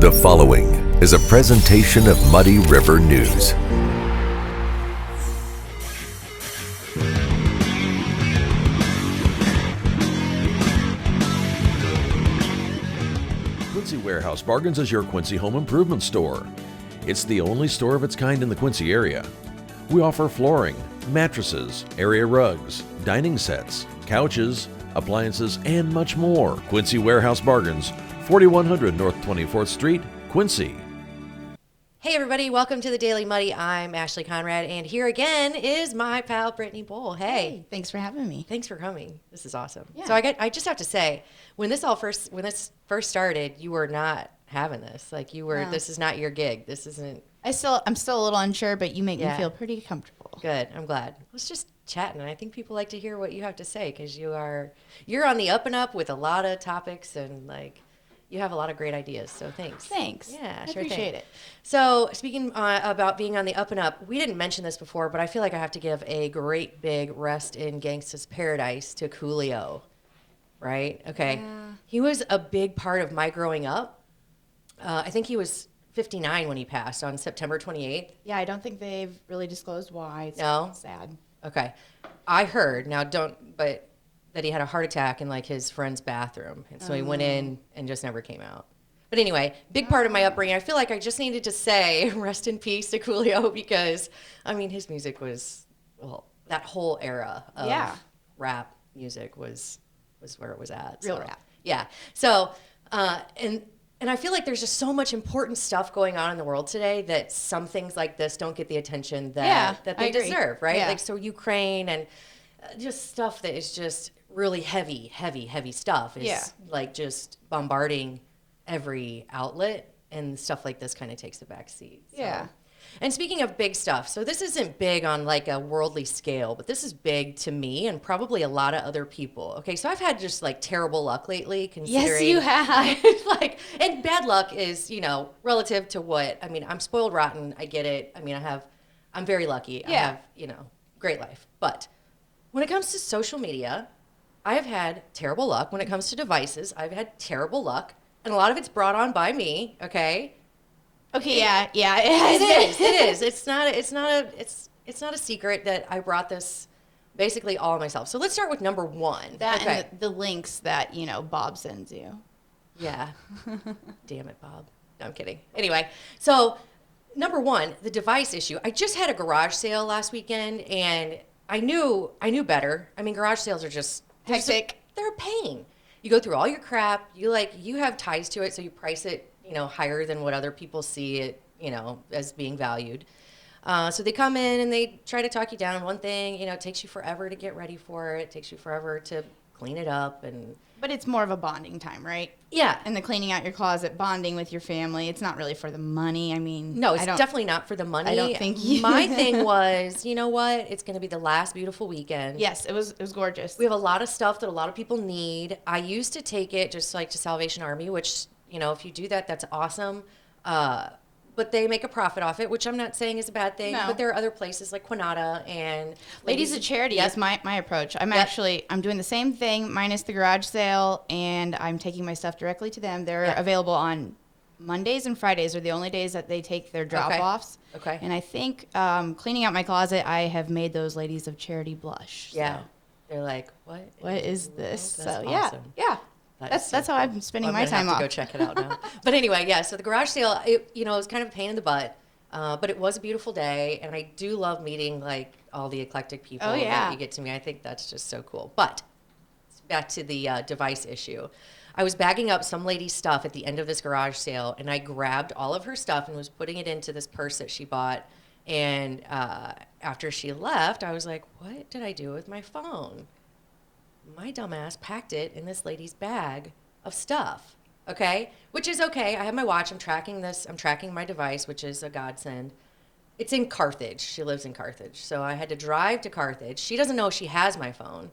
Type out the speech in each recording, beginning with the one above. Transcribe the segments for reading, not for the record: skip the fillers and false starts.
The following is a presentation of Muddy River News. Quincy Warehouse Bargains is your Quincy home improvement store. It's the only store of its kind in the Quincy area. We offer flooring, mattresses, area rugs, dining sets, couches, appliances, and much more. Quincy Warehouse Bargains, 4100 North 24th Street, Quincy. Hey everybody, welcome to the Daily Muddy. I'm Ashley Conrad, and here again is my pal Brittany Bull. Hey, Thanks for having me. thanks for coming. This is awesome. Yeah. So I just have to say, when this first started, you were not having this. Like you were. No. This is not your gig. This isn't I'm still a little unsure, but you make Yeah. me feel pretty comfortable. good. I'm glad. Let's just chatting, and I think people like to hear what you have to say because you're on the up and up with a lot of topics and like. You have a lot of great ideas, so thanks. Thanks. Yeah, I sure appreciate thing. it. So, speaking about being on the up and up, we didn't mention this before, but I feel like I have to give a great big rest in Gangsta's Paradise to Coolio, right? Okay. Yeah. He was a big part of my growing up. I think he was 59 when he passed on September 28th. Yeah, I don't think they've really disclosed why. It's No? sad. Okay. I heard, but that he had a heart attack in like his friend's bathroom. And so he went in and just never came out. But anyway, big part of my upbringing. I feel like I just needed to say rest in peace to Coolio because, I mean, his music was, well, that whole era of Yeah. rap music was where it was at. Real So, rap. Yeah. So, and I feel like there's just so much important stuff going on in the world today that some things like this don't get the attention that I they agree. deserve, right? Yeah. Like, so Ukraine and just stuff that is just really heavy stuff is Yeah. like just bombarding every outlet, and stuff like this kind of takes a back seat. So. Yeah. And speaking of big stuff, so this isn't big on like a worldly scale, but this is big to me and probably a lot of other people. Okay, so I've had just like terrible luck lately, considering you have. like, and bad luck is, relative to what, I mean, I'm spoiled rotten. I get it. I mean, I'm very lucky. I Yeah. have, great life. But when it comes to social media, I have had terrible luck. When it comes to devices, I've had terrible luck. And a lot of it's brought on by me, okay? Okay, yeah. It has been. It is. It's not a secret that I brought this basically all myself. So let's start with number one. That okay. and the links that, Bob sends you. Yeah. Damn it, Bob. No, I'm kidding. Anyway, so number one, the device issue. I just had a garage sale last weekend, and I knew better. I mean, garage sales are just Hectic. They're a pain. You go through all your crap. You have ties to it, so you price it, higher than what other people see it, as being valued. So they come in and they try to talk you down. One thing, it takes you forever to get ready for it. It takes you forever to clean it up, and But it's more of a bonding time, right? yeah. And the cleaning out your closet, bonding with your family. It's not really for the money. I mean, No, it's I don't- definitely not for the money. I don't think you- My thing was, you know what? It's going to be the last beautiful weekend. Yes, it was gorgeous. We have a lot of stuff that a lot of people need. I used to take it just like to Salvation Army, which, if you do that, that's awesome. But they make a profit off it, which I'm not saying is a bad thing. No. But there are other places like Quinata and Ladies of Charity Yep. is my approach. I'm Yep. I'm doing the same thing minus the garage sale, and I'm taking my stuff directly to them. They're Yep. available on Mondays and Fridays are the only days that they take their drop-offs. Okay. And I think cleaning out my closet, I have made those Ladies of Charity blush. Yeah. So They're like, what? what is this? That's so awesome. yeah. That is That's so how cool. I'm spending I'm my gonna time have off. to go check it out now. But anyway, yeah. So the garage sale, it was kind of a pain in the butt, but it was a beautiful day, and I do love meeting like all the eclectic people Oh, yeah. that you get to meet. I think that's just so cool. But back to the device issue. I was bagging up some lady's stuff at the end of this garage sale, and I grabbed all of her stuff and was putting it into this purse that she bought. And after she left, I was like, what did I do with my phone? My dumbass packed it in this lady's bag of stuff. Okay? Which is okay. I have my watch. I'm tracking this. I'm tracking my device, which is a godsend. It's in Carthage. She lives in Carthage. So I had to drive to Carthage. She doesn't know she has my phone.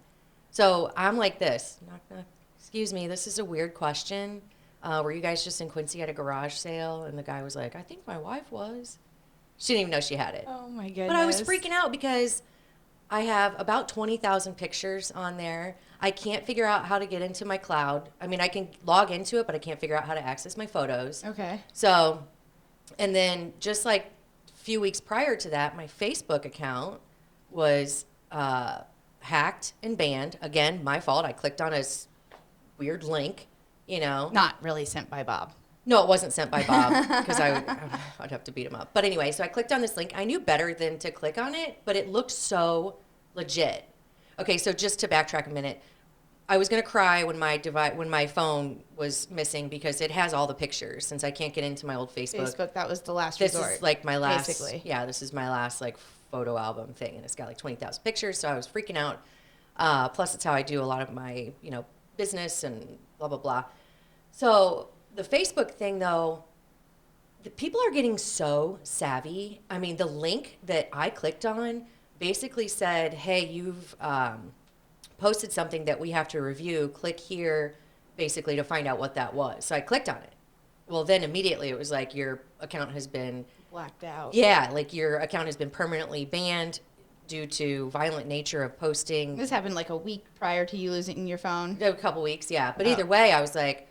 So I'm like this. Knock, knock. Excuse me, this is a weird question. Were you guys just in Quincy at a garage sale? And the guy was like, I think my wife was. She didn't even know she had it. Oh my goodness. But I was freaking out because I have about 20,000 pictures on there. I can't figure out how to get into my cloud. I mean, I can log into it, but I can't figure out how to access my photos. Okay. So, and then just like a few weeks prior to that, my Facebook account was hacked and banned. Again, my fault. I clicked on a weird link, you know. Not really sent by Bob. No, it wasn't sent by Bob because I'd have to beat him up. But anyway, so I clicked on this link. I knew better than to click on it, but it looked so legit. Okay, so just to backtrack a minute, I was gonna cry when my phone was missing because it has all the pictures. Since I can't get into my old Facebook, that was the last this resort. is like my last. basically. Yeah, this is my last like photo album thing, and it's got like 20,000 pictures. So I was freaking out. Plus, it's how I do a lot of my business and blah blah blah. So the Facebook thing, though, the people are getting so savvy. I mean, the link that I clicked on basically said, hey, you've posted something that we have to review. Click here, basically, to find out what that was. So I clicked on it. Well, then immediately it was like, your account has been Blacked out. Yeah, like your account has been permanently banned due to violent nature of posting. This happened like a week prior to you losing your phone. A couple weeks, yeah. But Oh. either way, I was like,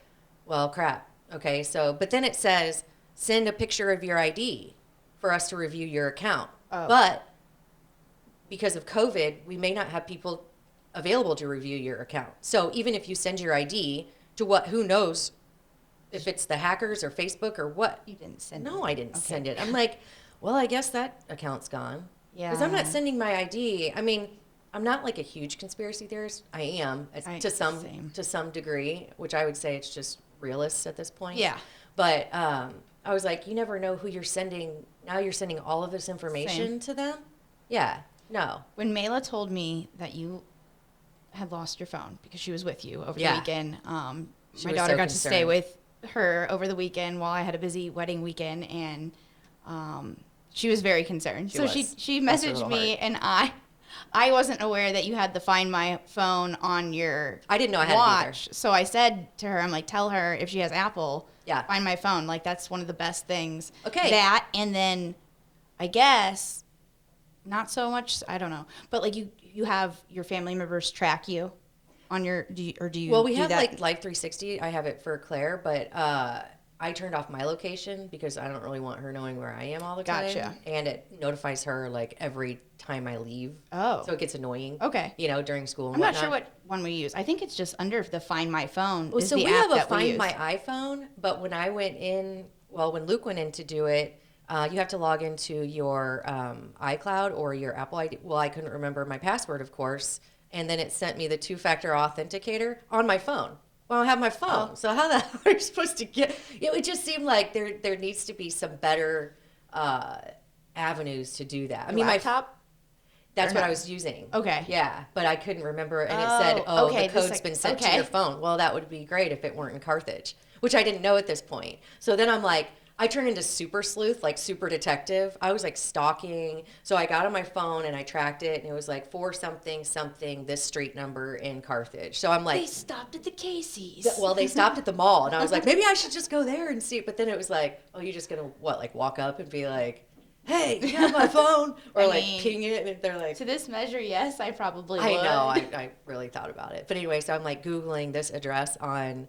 well, crap. Okay, so, but then it says, send a picture of your ID for us to review your account. Oh. But because of COVID, we may not have people available to review your account. So even if you send your ID to who knows if it's the hackers or Facebook or what. You didn't send it. No, I didn't Okay. send it. I'm like, well, I guess that account's gone. Because I'm not Yeah. sending my ID. I mean, I'm not like a huge conspiracy theorist. I am to Same. some degree, which I would say it's just realists at this point. Yeah. But I was like, you never know who you're sending. Now you're sending all of this information Same. to them. Yeah. No. When Mela told me that you had lost your phone because she was with you over the Yeah. weekend, She my was daughter so got to stay concerned. with her over the weekend while I had a busy wedding weekend, and she was very concerned. She so was. she Bless her messaged little me, heart. and I wasn't aware that you had the Find My Phone on your I didn't know I had it either. watch. So I said to her, I'm like, tell her if she has Apple, Yeah. Find My Phone. Like, that's one of the best things. Okay. That, and then I guess not so much, I don't know, but like you have your family members track you on your, do you Well, we do have that? like Life 360. I have it for Claire, but I turned off my location because I don't really want her knowing where I am all the time. Gotcha. And it notifies her like every time I leave. Oh. So it gets annoying. Okay. During school and I'm not whatnot. sure what one we use. I think it's just under the Find My Phone. Well, is so the we app have a that we Find use. My iPhone, but when I went in, when Luke went in to do it, you have to log into your iCloud or your Apple ID. Well, I couldn't remember my password, of course, and then it sent me the two-factor authenticator on my phone. Well, I have my phone, so how the hell are you supposed to get? It just seemed like there needs to be some better avenues to do that. I mean, laptop. that's Or what no? I was using. Okay. Yeah, but I couldn't remember, and it Oh, said, okay, the this code's like- been sent to okay. your phone. Well, that would be great if it weren't in Carthage, which I didn't know at this point. So then I'm like, I turned into super sleuth, like super detective. I was like stalking. So I got on my phone and I tracked it, and it was like 4 something something this street number in Carthage. So I'm like, They stopped at the Casey's. well, they stopped at the mall, and I was like, maybe I should just go there and see. But then it was like, oh, you're just gonna like walk up and be like, hey, you have my phone, or I like mean, ping it, and they're like, To this measure, yes, I probably would. I know. I really thought about it. But anyway, so I'm like Googling this address on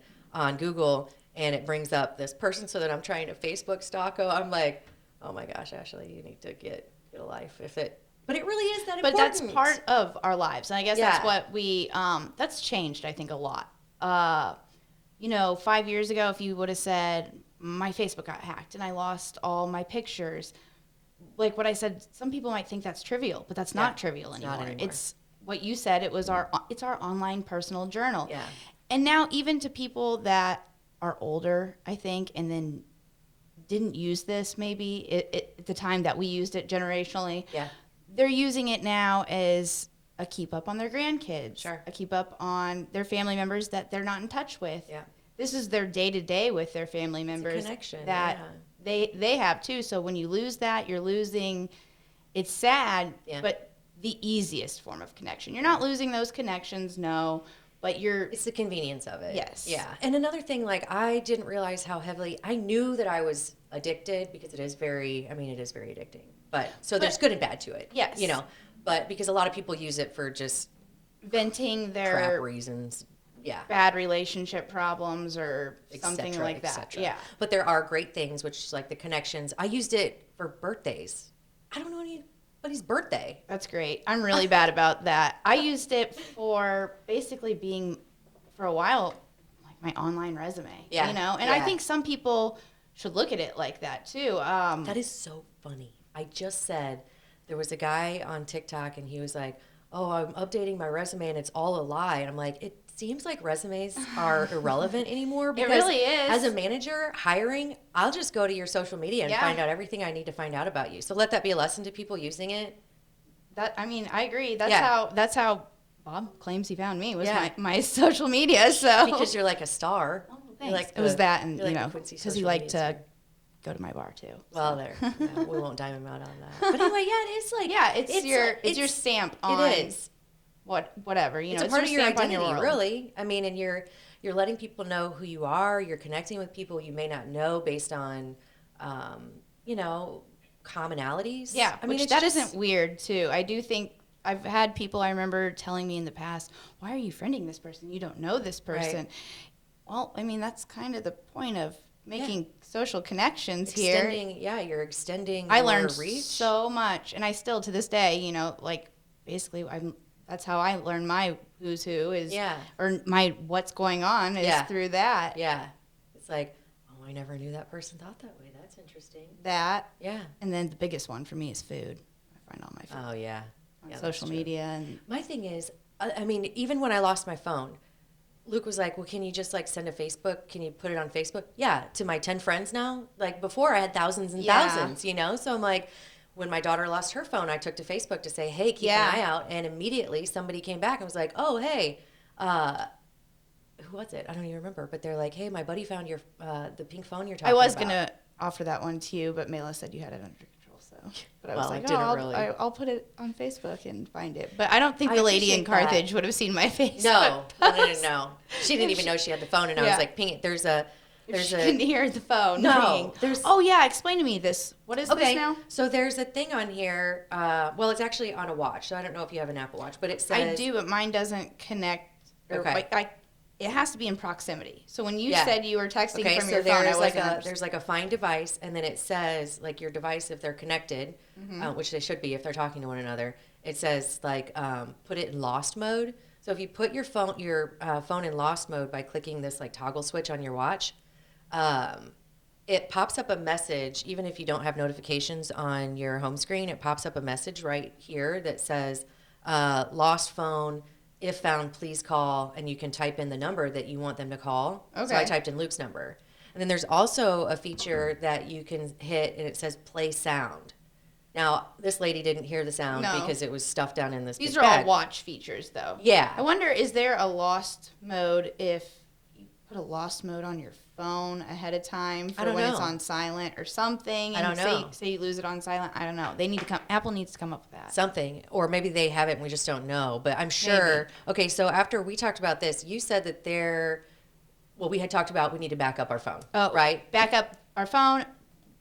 Google, and it brings up this person. So then I'm trying to Facebook stalk. I'm like, oh my gosh, Ashley, you need to get a life. But it really is that But important. that's part of our lives, and I guess that's Yeah. what we that's changed, I think, a lot. 5 years ago, if you would have said my Facebook got hacked and I lost all my pictures, like what I said, some people might think that's trivial, but that's not Yeah, trivial it's not anymore. anymore. It's what you said. It's our online personal journal. Yeah. And now even to people that are older, I think, and then didn't use this maybe at the time that we used it generationally. Yeah. They're using it now as a keep up on their grandkids, Sure. a keep up on their family members that they're not in touch with. Yeah. This is their day to day with their family members connection, that they have too. So when you lose that, you're losing. It's sad, Yeah. but the easiest form of connection. You're not losing those connections, no, but you're. It's the convenience of it. Yes. Yeah. And another thing, like, I didn't realize how heavily, I knew that I was addicted because it is very addicting. But, so there's good and bad to it. Yes. But because a lot of people use it for just Venting crap their reasons. Yeah. bad relationship problems or Et something cetera, like et that. cetera. Yeah. But there are great things, which is like the connections. I used it for birthdays. I don't know anybody's birthday. That's great. I'm really bad about that. I used it for basically being, for a while, like my online resume. Yeah, You know, and I yeah. think some people should look at it like that too. That is so funny. I just said there was a guy on TikTok and he was like, "Oh, I'm updating my resume and it's all a lie." And I'm like, it seems like resumes are irrelevant anymore because really is. as a manager hiring, I'll just go to your social media and Yeah. find out everything I need to find out about you. So let that be a lesson to people using it. I agree. That's Yeah. how Bob claims he found me was Yeah. my social media. So Because you're like a star. Oh, You're thanks. like it was the- that, and you're like you the know, Quincy because he social liked media to star. go to my bar too. Well, there. Yeah, we won't dime him out on that. But anyway, yeah, it is like Yeah, it's your like- stamp on It is. whatever, you know. It's a part of your stamp on identity, world. really. I mean, and you're letting people know who you are. You're connecting with people you may not know based on, you know, commonalities. Yeah, I mean, which it's that just, not weird too. I do think I've had people I remember telling me in the past, "Why are you friending this person? You don't know this person." Right. Well, I mean, that's kind of the point of making social connections here. extending. Yeah, you're extending. I your learned reach. so much, and I still to this day, you know, like basically, that's how I learn my who's who is, Yeah. or my what's going on is Yeah. through that. Yeah, it's like, oh, I never knew that person thought that way. That's interesting. That, Yeah. and then the biggest one for me is food. I find all my food Oh yeah. on Yeah, that's social true. media, and My thing is, I mean, even when I lost my phone, Luke was like, "Well, can you just like send a Facebook? Can you put it on Facebook?" Yeah, to my 10 friends now. Like before, I had thousands and Yeah. thousands, you know. So I'm like, when my daughter lost her phone, I took to Facebook to say, "Hey, keep Yeah. an eye out." And immediately somebody came back and was like, "Oh, hey, who was it? I don't even remember." But they're like, "Hey, my buddy found your the pink phone you're talking I was about." gonna offer that one to you, but Mela said you had it under control. So, but I was Well, like, it didn't I'll, really. I'll put it on Facebook and find it. But I don't think I the lady in appreciate that. Carthage would have seen my Facebook. No. She didn't even know she had the phone, and I Yeah. was like, "Ping it." There's a She couldn't hear the phone. No, ringing. there's- Oh yeah, explain to me this. What is this now? So there's a thing on here. Well, it's actually on a watch. So I don't know if you have an Apple Watch, but it says I do, but mine doesn't connect. Or Okay. like, it has to be in proximity. So when you Yeah. said you were texting Okay, from so your phone, I there's like wasn't. a there's like a find device, and then it says like your device if they're connected, Mm-hmm. which they should be if they're talking to one another. It says like put it in lost mode. So if you put your phone in lost mode by clicking this like toggle switch on your watch, it pops up a message. Even if you don't have notifications on your home screen, it pops up a message right here that says lost phone. If found, please call, and you can type in the number that you want them to call. So I Okay. typed in Luke's number. And then there's also a feature that you can hit, and it says play sound. Now, this lady didn't hear the sound No. because it was stuffed down in this These big are all bag. watch features, though. Yeah. I wonder, is there a lost mode if you put a lost mode on your phone ahead of time for don't when it's know. on silent or something? I don't know. Say you lose it on silent. I don't know. They need to come. Apple needs to come up with that. Something, or maybe they have it and we just don't know. But I'm sure. Maybe. Okay, so after we talked about this, you said that we had talked about we need to back up our phone. Right? Back up our phone.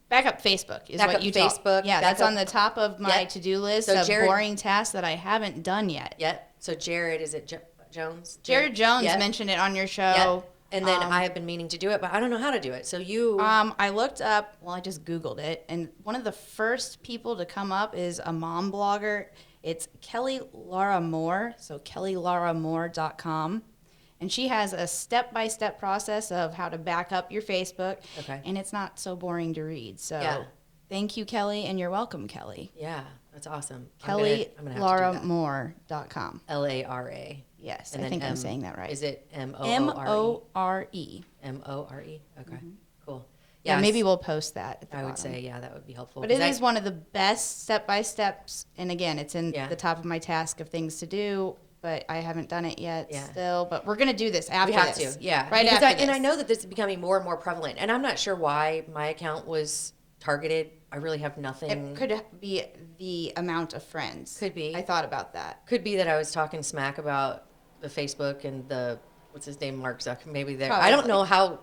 Back up Facebook is Back what up you Facebook, Yeah, back that's up- on the top of my Yep. to-do list So of Jared- boring tasks that I haven't done yet. Yep. So Jared, is it Jones? Jared Jones Yep. mentioned it on your show. Yep. And then I have been meaning to do it, but I don't know how to do it. So you. I looked up, well, I just Googled it, and one of the first people to come up is a mom blogger. It's Kelly Laura Moore, so kellylauramore.com. And she has a step-by-step process of how to back up your Facebook. Okay. And it's not so boring to read. So Yeah. thank you, Kelly, and you're welcome, Kelly. Yeah, that's awesome. I'm gonna have to do that. kellylauramore.com. LARA. Yes, And I then think I'm M- saying that right. Is it MOORE? M-O-R-E. MORE. Okay. Cool. Yeah, Yes. maybe we'll post that at the I would bottom. say, yeah, that would be helpful. But it 'cause is one of the best step-by-steps. And again, it's in Yeah. the top of my task of things to do, but I haven't done it yet Yeah. still. But we're going to do this after we have this. to, yeah. Right Because after And this. I know that this is becoming more and more prevalent. And I'm not sure why my account was targeted. I really have nothing. It could be the amount of friends. Could be. I thought about that. Could be that I was talking smack about the Facebook and the, what's his name, Mark Zuckerberg. Maybe there. I don't Probably. know how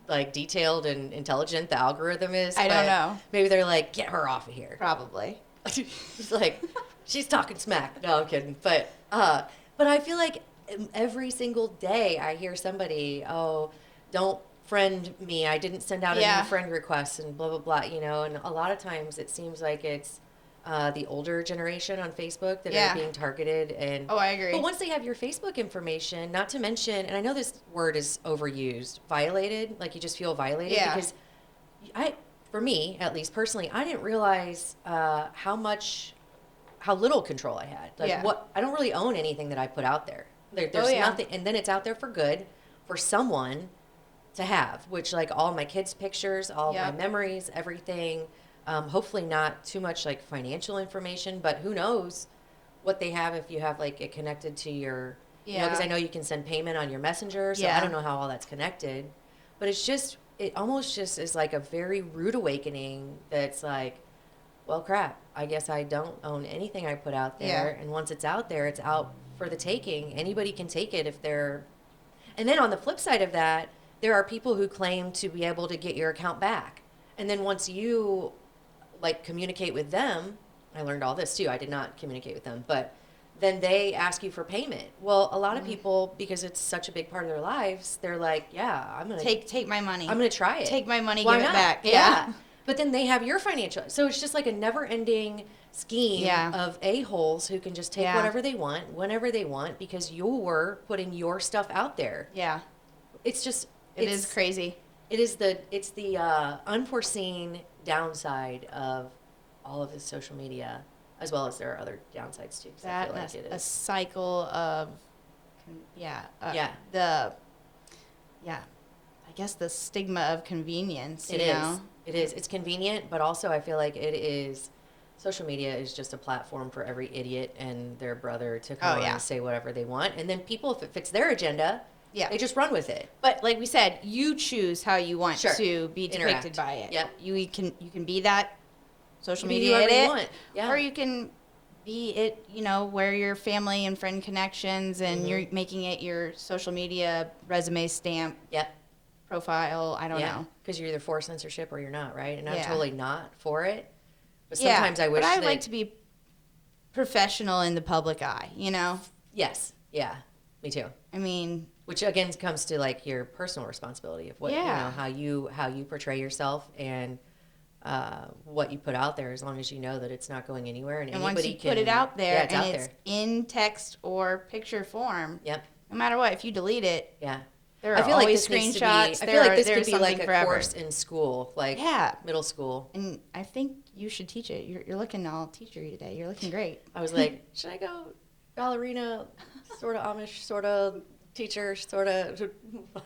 like detailed and intelligent the algorithm is. I don't but know. Maybe they're like, get her off of here. Probably. It's like, She's talking smack. No, I'm kidding. But I feel like every single day I hear somebody, oh, don't friend me. I didn't send out Yeah. a new friend request and blah, blah, blah, you know. And a lot of times it seems like it's the older generation on Facebook that Yeah. are being targeted. And Oh, I agree. But once they have your Facebook information, not to mention, and I know this word is overused, violated, like you just feel violated Yeah. because for me, at least personally, I didn't realize how little control I had. Like Yeah. I don't really own anything that I put out there. There's Oh, yeah. nothing, and then it's out there for good for someone to have, which like all my kids' pictures, all Yep. my memories, everything. Hopefully not too much like financial information, but who knows what they have if you have like it connected to your, because Yeah. I know you can send payment on your messenger, so I Yeah. don't know how all that's connected, but it almost just is like a very rude awakening that's like, well, crap, I guess I don't own anything I put out there. Yeah. And once it's out there, it's out for the taking. Anybody can take it if they're. And then on the flip side of that, there are people who claim to be able to get your account back. And then once you like communicate with them, I learned all this too. I did not communicate with them, but then they ask you for payment. Well, a lot of people, because it's such a big part of their lives, they're like, yeah, I'm going to Take my money. I'm going to try it. Take my money, Why give not? it back. Yeah. But then they have your financial. So it's just like a never-ending scheme Yeah. of a-holes who can just take Yeah. whatever they want, whenever they want, because you're putting your stuff out there. Yeah. It's just It is crazy. It's the unforeseen downside of all of this social media, as well as there are other downsides too. 'Cause I That feel like that's it a is. cycle of yeah. Yeah. I guess the stigma of convenience. It you is. know? It is. It's convenient, but also I feel like it is. Social media is just a platform for every idiot and their brother to come Oh, on yeah. and say whatever they want, and then people, if it fits their agenda, Yeah. they just run with it. But like we said, you choose how you want Sure. to be depicted Interact. by it. Yep. You can be that social You can be media whoever you idiot, want. Yeah. or you can be it. Where your family and friend connections, and you're making it your social media resume stamp Yep. profile. I don't know. Because you're either for censorship or you're not, right? And I'm Yeah. totally not for it. But Yeah, sometimes I wish but I that, like to be professional in the public eye. Yes. Yeah. Me too. I mean, Which again comes to like your personal responsibility of what Yeah. how you portray yourself and what you put out there. As long as you know that it's not going anywhere, and and anybody once you can put it out there, yeah, it's and out it's there. in text or picture form, Yep. no matter what, if you delete it, Yeah. there are I feel like always this needs to be. screenshots. I feel like this there's could be like something a forever. course in school, like Yeah. middle school. And I think you should teach it. You're looking all teachery today. You're looking great. I was like, should I go ballerina, sort of Amish, sort of teacher, sort of.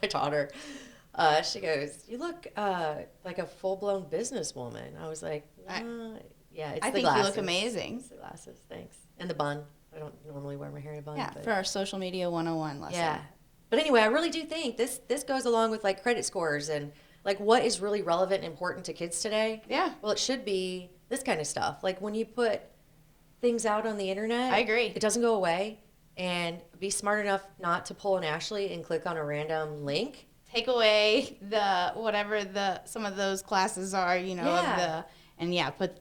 I taught her. She goes, "You look like a full-blown businesswoman." I was like, "Yeah, it's I the think glasses. you look amazing. It's the glasses, thanks, and the bun. I don't normally wear my hair in a bun. Yeah, but. for our social media 101 lesson. Yeah. But anyway, I really do think this goes along with like credit scores and like what is really relevant and important to kids today. Yeah. Well, it should be this kind of stuff. Like when you put things out on the internet, I agree. It doesn't go away, and be smart enough not to pull an Ashley and click on a random link. Take away the whatever some of those classes are, Yeah. put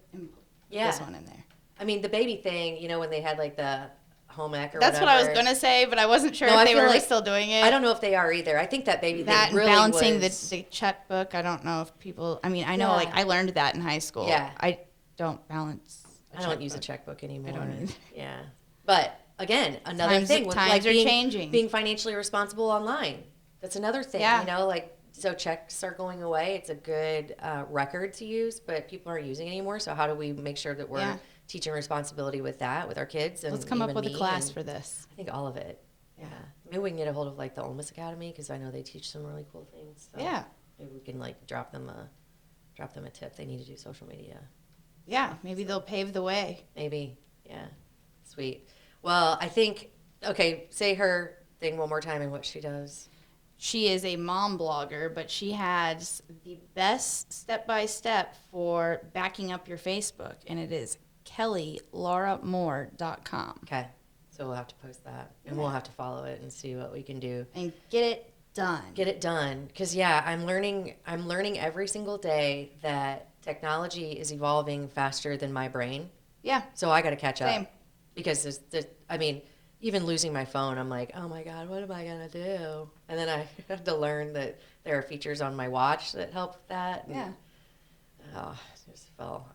Yeah. this one in there. I mean, the baby thing, when they had like the home ec or That's what I was whatever. gonna say, but I wasn't sure No, I if they feel were like- still doing it. I don't know if they are either. I think that baby that thing and really balancing was, the checkbook. I don't know if people. I mean, I know Yeah. like I learned that in high school. Yeah. I don't balance. I don't use a checkbook anymore. don't either. Yeah. But again, another Times- thing with times like are being, changing. being financially responsible online. That's another thing, Yeah. like so checks are going away. It's a good record to use, but people aren't using it anymore. So how do we make sure that we're Yeah. teaching responsibility with that, with our kids? And Let's come up even with a me class and for this. I think all of it. Yeah. Maybe we can get a hold of like the Ole Miss Academy because I know they teach some really cool things. So Yeah. maybe we can like drop them a tip. They need to do social media. Yeah, maybe they'll pave the way. Maybe. Yeah. Sweet. Well, I think, okay, say her thing one more time and what she does. She is a mom blogger, but she has the best step-by-step for backing up your Facebook, and it is kellylauramore.com. Okay. So we'll have to post that and we'll have to follow it and see what we can do. And get it done. Get it done. Because, yeah, I'm learning every single day that technology is evolving faster than my brain. Yeah, So I got to catch up. Same. because even losing my phone, I'm like, oh my God, what am I gonna do? And then I had to learn that there are features on my watch that help with that. Yeah. I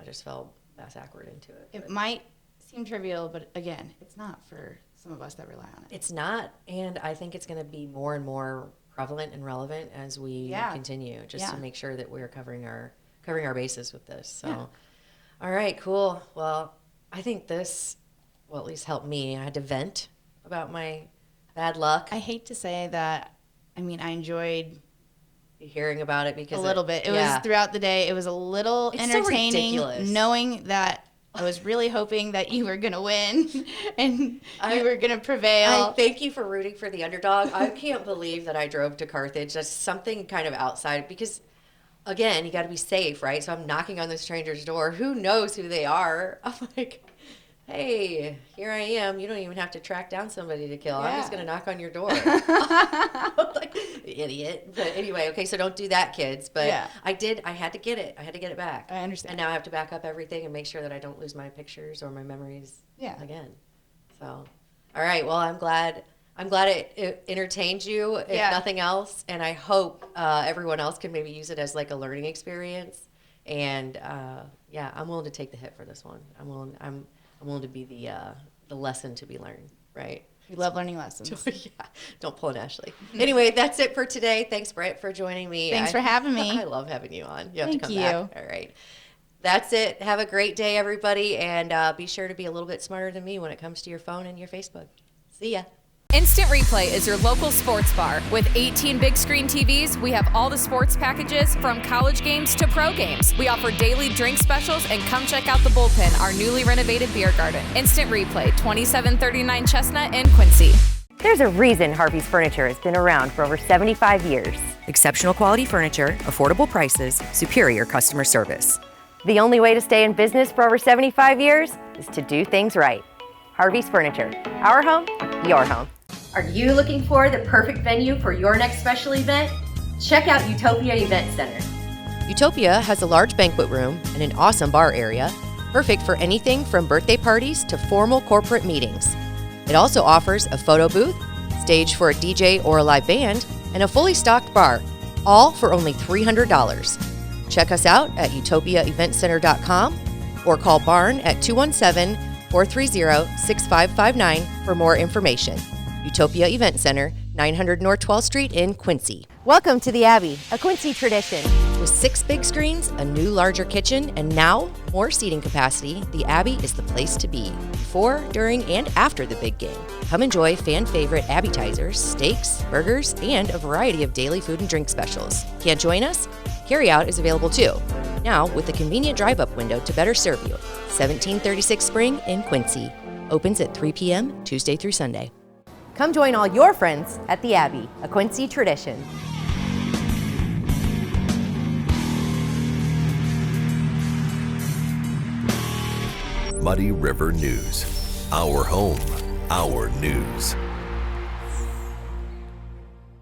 just fell ass backward into it. It might seem trivial, but again, it's not for some of us that rely on it. It's not, and I think it's going to be more and more prevalent and relevant as we continue, just to make sure that we're covering our bases with this. So, all right, cool. Well, I think this will at least help me. I had to vent about my bad luck. I hate to say that. I mean, I enjoyed hearing about it because a little bit. It was throughout the day. It was a little entertaining, so knowing that I was really hoping that you were going to win and you were going to prevail. I thank you for rooting for the underdog. I can't believe that I drove to Carthage. That's something kind of outside because, again, you got to be safe, right? So I'm knocking on the stranger's door. Who knows who they are? I'm like, hey, here I am. You don't even have to track down somebody to kill. I'm just going to knock on your door. Like, idiot. But anyway, okay, so don't do that, kids. But I had to get it. I had to get it back. I understand. And now I have to back up everything and make sure that I don't lose my pictures or my memories again. So, all right. Well, I'm glad it entertained you, if nothing else. And I hope everyone else can maybe use it as like a learning experience. And I'm willing to take the hit for this one. I'm willing to be the lesson to be learned, right? We love learning lessons. Don't pull an Ashley. Anyway, that's it for today. Thanks, Britt, for joining me. Thanks for having me. I love having you on. You have Thank to come you. back. All right. That's it. Have a great day, everybody, and be sure to be a little bit smarter than me when it comes to your phone and your Facebook. See ya. Instant Replay is your local sports bar. With 18 big screen TVs, we have all the sports packages from college games to pro games. We offer daily drink specials, and come check out the Bullpen, our newly renovated beer garden. Instant Replay, 2739 Chestnut in Quincy. There's a reason Harvey's Furniture has been around for over 75 years. Exceptional quality furniture, affordable prices, superior customer service. The only way to stay in business for over 75 years is to do things right. Harvey's Furniture. Our home, your home. Are you looking for the perfect venue for your next special event? Check out Utopia Event Center. Utopia has a large banquet room and an awesome bar area, perfect for anything from birthday parties to formal corporate meetings. It also offers a photo booth, stage for a DJ or a live band, and a fully stocked bar, all for only $300. Check us out at utopiaeventcenter.com or call Barn at 217-430-6559 for more information. Utopia Event Center, 900 North 12th Street in Quincy. Welcome to the Abbey, a Quincy tradition. With 6 big screens, a new larger kitchen, and now more seating capacity, the Abbey is the place to be before, during, and after the big game. Come enjoy fan favorite appetizers, steaks, burgers, and a variety of daily food and drink specials. Can't join us? Carryout is available too. Now with a convenient drive-up window to better serve you. 1736 Spring in Quincy. Opens at 3 p.m. Tuesday through Sunday. Come join all your friends at the Abbey, a Quincy tradition. Muddy River News. Our home, our news.